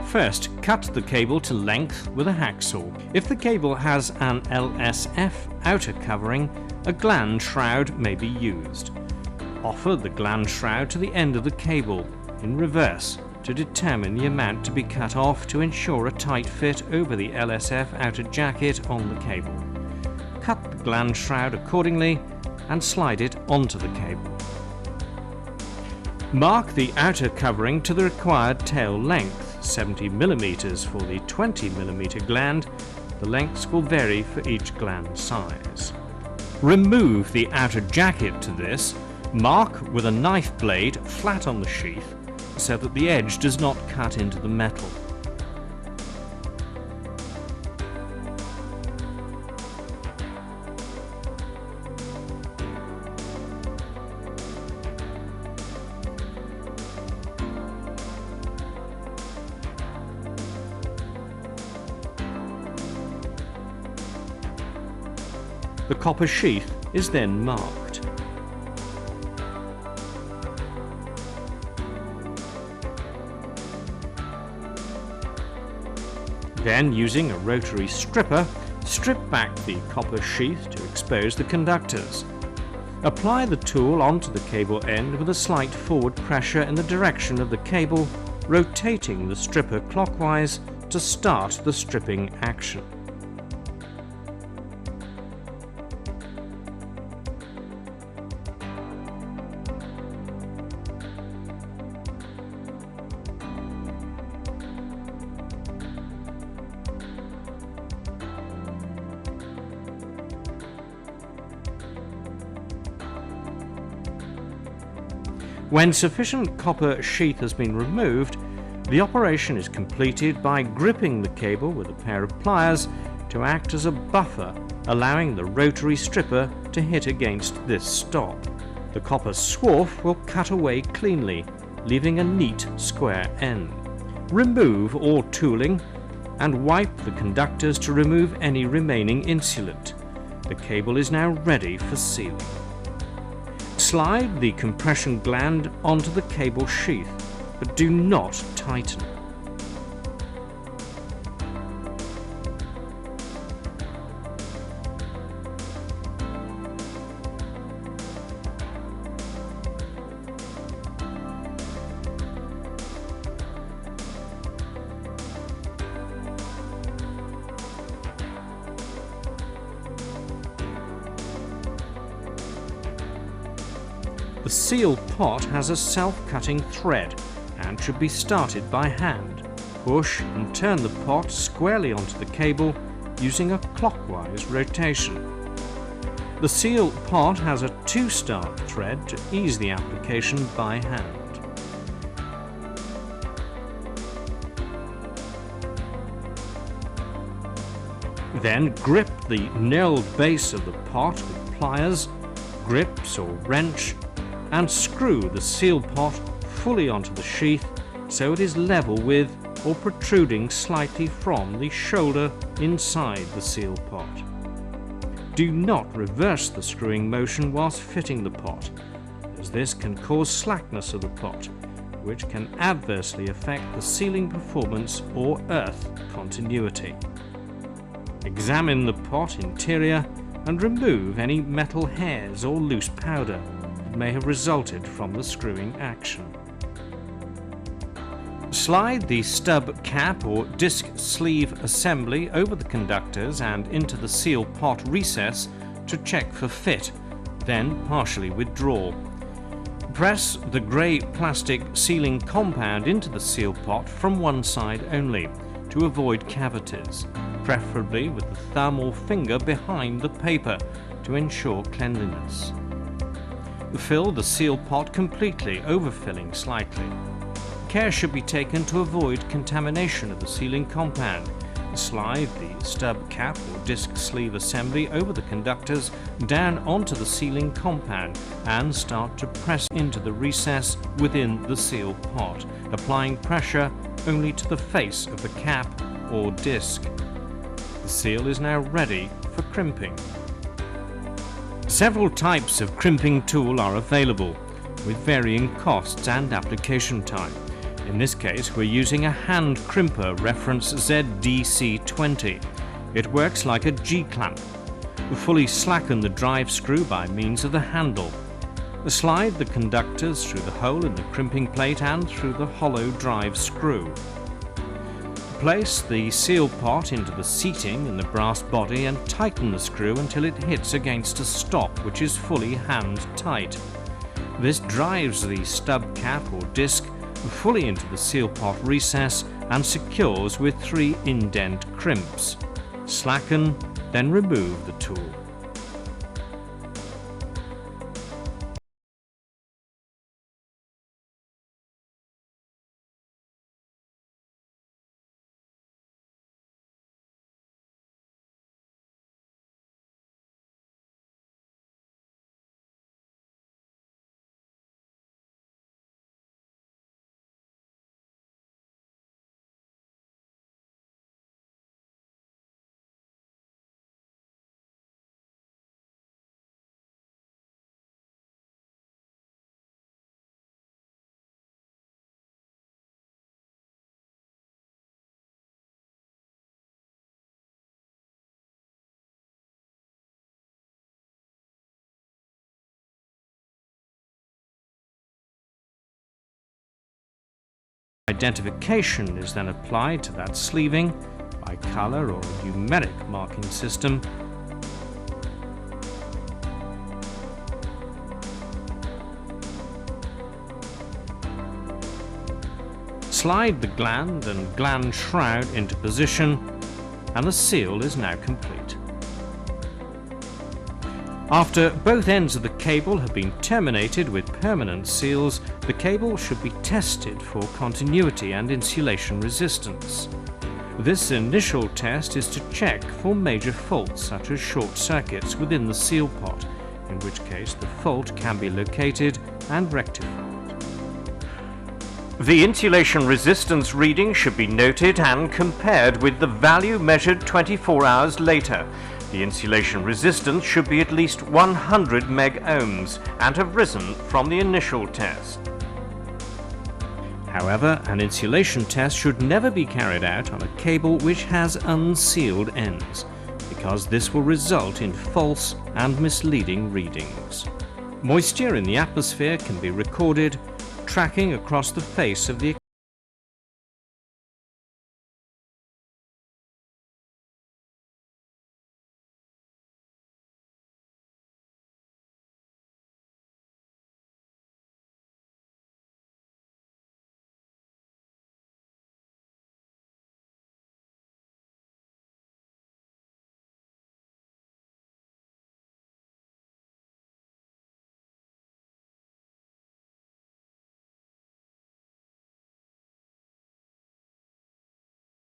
First, cut the cable to length with a hacksaw. If the cable has an LSF outer covering, a gland shroud may be used. Offer the gland shroud to the end of the cable, in reverse, to determine the amount to be cut off to ensure a tight fit over the LSF outer jacket on the cable. Cut the gland shroud accordingly and slide it onto the cable. Mark the outer covering to the required tail length, 70 mm for the 20 mm gland. The lengths will vary for each gland size. Remove the outer jacket to this. Mark with a knife blade flat on the sheath so that the edge does not cut into the metal. The copper sheath is then marked. Then, using a rotary stripper, strip back the copper sheath to expose the conductors. Apply the tool onto the cable end with a slight forward pressure in the direction of the cable, rotating the stripper clockwise to start the stripping action. When sufficient copper sheath has been removed, the operation is completed by gripping the cable with a pair of pliers to act as a buffer, allowing the rotary stripper to hit against this stop. The copper swarf will cut away cleanly, leaving a neat square end. Remove all tooling and wipe the conductors to remove any remaining insulant. The cable is now ready for sealing. Slide the compression gland onto the cable sheath, but do not tighten. The seal pot has a self-cutting thread and should be started by hand. Push and turn the pot squarely onto the cable using a clockwise rotation. The seal pot has a 2-start thread to ease the application by hand. Then grip the knurled base of the pot with pliers, grips or wrench, and screw the seal pot fully onto the sheath so it is level with or protruding slightly from the shoulder inside the seal pot. Do not reverse the screwing motion whilst fitting the pot, as this can cause slackness of the pot, which can adversely affect the sealing performance or earth continuity. Examine the pot interior and remove any metal hairs or loose powder that may have resulted from the screwing action. Slide the stub cap or disc sleeve assembly over the conductors and into the seal pot recess to check for fit, then partially withdraw. Press the grey plastic sealing compound into the seal pot from one side only to avoid cavities, preferably with the thumb or finger behind the paper to ensure cleanliness. Fill the seal pot completely, overfilling slightly. Care should be taken to avoid contamination of the sealing compound. Slide the stub cap or disc sleeve assembly over the conductors down onto the sealing compound and start to press into the recess within the seal pot, applying pressure only to the face of the cap or disc. The seal is now ready for crimping. Several types of crimping tool are available, with varying costs and application time. In this case, we're using a hand crimper, reference ZDC20. It works like a G-clamp. Fully slacken the drive screw by means of the handle. Slide the conductors through the hole in the crimping plate and through the hollow drive screw. Place the seal pot into the seating in the brass body and tighten the screw until it hits against a stop, which is fully hand tight. This drives the stub cap or disc fully into the seal pot recess and secures with 3 indent crimps. Slacken, then remove the tool. Identification is then applied to that sleeving by colour or a numeric marking system. Slide the gland and gland shroud into position, and the seal is now complete. After both ends of the cable have been terminated with permanent seals, the cable should be tested for continuity and insulation resistance. This initial test is to check for major faults such as short circuits within the seal pot, in which case the fault can be located and rectified. The insulation resistance reading should be noted and compared with the value measured 24 hours later. The insulation resistance should be at least 100 meg ohms and have risen from the initial test. However, an insulation test should never be carried out on a cable which has unsealed ends, because this will result in false and misleading readings. Moisture in the atmosphere can be recorded, tracking across the face of the